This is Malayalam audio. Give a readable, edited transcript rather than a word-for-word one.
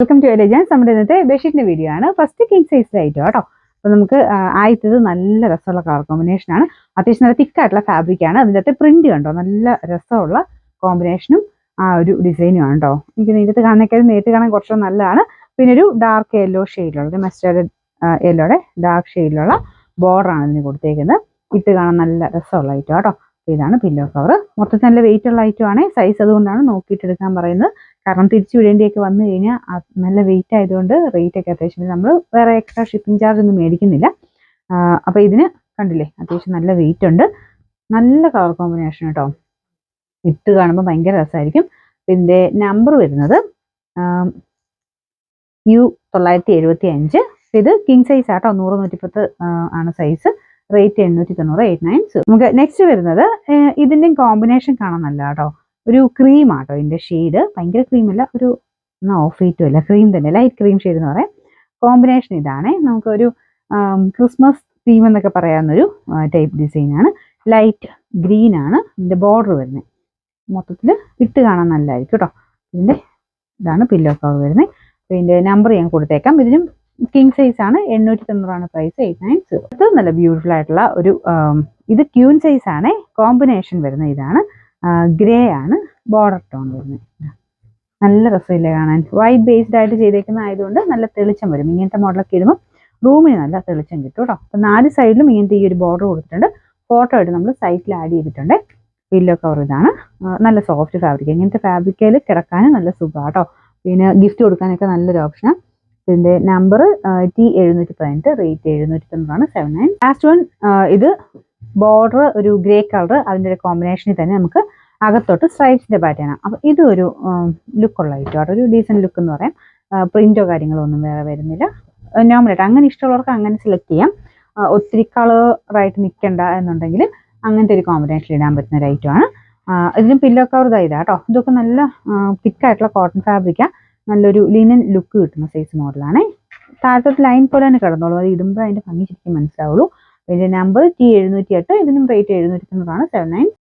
Welcome to എലജൻസ്. നമ്മുടെ ഇന്നത്തെ ബെഡ്ഷീറ്റിന്റെ വീഡിയോ ആണ്. ഫസ്റ്റ് കിങ് സൈസിലായിട്ടോ കേട്ടോ. അപ്പോൾ നമുക്ക് ആദ്യത്തേത് നല്ല രസമുള്ള കളർ കോമ്പിനേഷൻ ആണ്. അത്യാവശ്യം നല്ല തിക്കായിട്ടുള്ള ഫാബ്രിക് ആണ്. അതിൻ്റെ അകത്ത് പ്രിന്റ് കണ്ടോ, നല്ല രസമുള്ള കോമ്പിനേഷനും ആ ഒരു ഡിസൈനും ആണ് കേട്ടോ. എനിക്ക് നേരിട്ട് കാണുന്നേക്കാളും നേരിട്ട് കാണാൻ കുറച്ചുകൂടെ നല്ലതാണ്. പിന്നെ ഒരു ഡാർക്ക് യെല്ലോ ഷെയ്ഡിലുള്ള, ഒരു മസ്റ്റേർഡ് യെല്ലോയുടെ ഡാർക്ക് ഷെയ്ഡിലുള്ള ബോർഡറാണ് ഇതിന് കൊടുത്തേക്കുന്നത്. ഇട്ട് കാണാൻ നല്ല രസമുള്ള ഐറ്റം കേട്ടോ. ഇതാണ് പില്ലോ കവർ. മൊത്തത്തിൽ നല്ല വെയിറ്റ് ഉള്ള ഐറ്റം ആണ്. സൈസ് അതുകൊണ്ടാണ് നോക്കിയിട്ട് എടുക്കാൻ പറയുന്നത്. കാരണം തിരിച്ചു വിടേണ്ടിയൊക്കെ വന്നു കഴിഞ്ഞാൽ നല്ല വെയിറ്റ് ആയതുകൊണ്ട് റേറ്റ് ഒക്കെ അത്യാവശ്യം നമ്മൾ വേറെ എക്സ്ട്രാ ഷിപ്പിംഗ് ചാർജ് ഒന്നും മേടിക്കുന്നില്ല. അപ്പോൾ ഇതിന് കണ്ടില്ലേ, അത്യാവശ്യം നല്ല വെയിറ്റ് ഉണ്ട്. നല്ല കളർ കോമ്പിനേഷൻ കേട്ടോ. ഇട്ട് കാണുമ്പോൾ ഭയങ്കര രസമായിരിക്കും. ഇതിൻ്റെ നമ്പർ വരുന്നത് U975. ഇത് കിങ് സൈസ് ആട്ടോ. 100-110 ആണ് സൈസ്. റേറ്റ് 890, 890. നമുക്ക് നെക്സ്റ്റ് വരുന്നത് ഇതിൻ്റെയും കോമ്പിനേഷൻ കാണാൻ നല്ല കേട്ടോ. ഒരു ക്രീം ആട്ടോ ഇതിൻ്റെ ഷെയ്ഡ്. ഭയങ്കര ക്രീമല്ല, ഒരു ഓഫ് വൈറ്റും അല്ല, ക്രീം തന്നെ, ലൈറ്റ് ക്രീം ഷെയ്ഡ് എന്ന് പറയാം. കോമ്പിനേഷൻ ഇതാണേ. നമുക്കൊരു ക്രിസ്മസ് തീം എന്നൊക്കെ പറയാവുന്നൊരു ടൈപ്പ് ഡിസൈനാണ്. ലൈറ്റ് ഗ്രീൻ ആണ് ഇതിൻ്റെ ബോർഡർ വരുന്നത്. മൊത്തത്തിൽ ഇട്ട് കാണാൻ നല്ലതായിരിക്കും കേട്ടോ. ഇതിൻ്റെ ഇതാണ് പില്ലോ കവർ വരുന്നത്. അപ്പോൾ ഇതിൻ്റെ നമ്പർ ഞാൻ കൊടുത്തേക്കാം. ഇതിനും കിങ് സൈസ് ആണ്. 890 പ്രൈസ്. 890. നല്ല ബ്യൂട്ടിഫുൾ ആയിട്ടുള്ള ഒരു ഇത് ക്യൂൻ സൈസ് ആണ്. കോമ്പിനേഷൻ വരുന്നത് ഇതാണ്. ഗ്രേ ആണ് ബോർഡർ ടോൺ വരുന്നത്. നല്ല രസമില്ലേ കാണാൻ. വൈറ്റ് ബേസ്ഡ് ആയിട്ട് ചെയ്തേക്കുന്ന ആയതുകൊണ്ട് നല്ല തെളിച്ചം വരും. ഇങ്ങനത്തെ മോഡലൊക്കെ ഇടുമ്പോൾ റൂമിന് നല്ല തെളിച്ചം കിട്ടും കേട്ടോ. അപ്പം 4 സൈഡിലും ഇങ്ങനത്തെ ഈ ഒരു ബോർഡർ കൊടുത്തിട്ടുണ്ട്. ഫോട്ടോ ആയിട്ട് നമ്മൾ സൈറ്റിൽ ആഡ് ചെയ്തിട്ടുണ്ട്. പില്ലോ കവർ ഇതാണ്. നല്ല സോഫ്റ്റ് ഫാബ്രിക്. ഇങ്ങനത്തെ ഫാബ്രിക്കയിൽ കിടക്കാനും നല്ല സുഖമാണ് കേട്ടോ. പിന്നെ ഗിഫ്റ്റ് കൊടുക്കാനൊക്കെ നല്ലൊരു ഓപ്ഷനാണ്. ഇതിൻ്റെ number T718, rate 790, 79. Last one, ഇത് ബോർഡർ ഒരു ഗ്രേ കളർ, അതിൻ്റെ ഒരു കോമ്പിനേഷനിൽ തന്നെ നമുക്ക് അകത്തോട്ട് സ്ട്രൈപ്സിൻ്റെ പാറ്റേൺ ആണ്. അപ്പോൾ ഇത് ഒരു ലുക്കുള്ള ഐറ്റം, ഒരു ഡീസൻറ്റ് ലുക്ക് എന്ന് പറയാം. പ്രിൻറ്റോ കാര്യങ്ങളോ ഒന്നും വേറെ വരുന്നില്ല. നോർമലായിട്ട് അങ്ങനെ ഇഷ്ടമുള്ളവർക്ക് അങ്ങനെ സെലക്ട് ചെയ്യാം. ഒത്തിരി കളറായിട്ട് നിൽക്കണ്ട എന്നുണ്ടെങ്കിൽ അങ്ങനത്തെ ഒരു കോമ്പിനേഷൻ ഇടാൻ പറ്റുന്ന ഒരു ഐറ്റമാണ്. ഇതിന് പില്ലോ കവർ ഇതാ കേട്ടോ. ഇതൊക്കെ നല്ല തിക്കായിട്ടുള്ള കോട്ടൺ ഫാബ്രിക്കാണ്. നല്ലൊരു ലിനൻ ലുക്ക് കിട്ടുന്ന സൈസ് മോഡലാണ്. താഴത്തോട്ട് ലൈൻ പോലെ തന്നെ കിടന്നോളൂ. അത് ഇടുമ്പോൾ അതിൻ്റെ ഭംഗി ശരിക്കും മനസ്സിലാവുള്ളൂ. ഇതിൻ്റെ നമ്പർ T708. ഇതിനും റേറ്റ് 790, 79.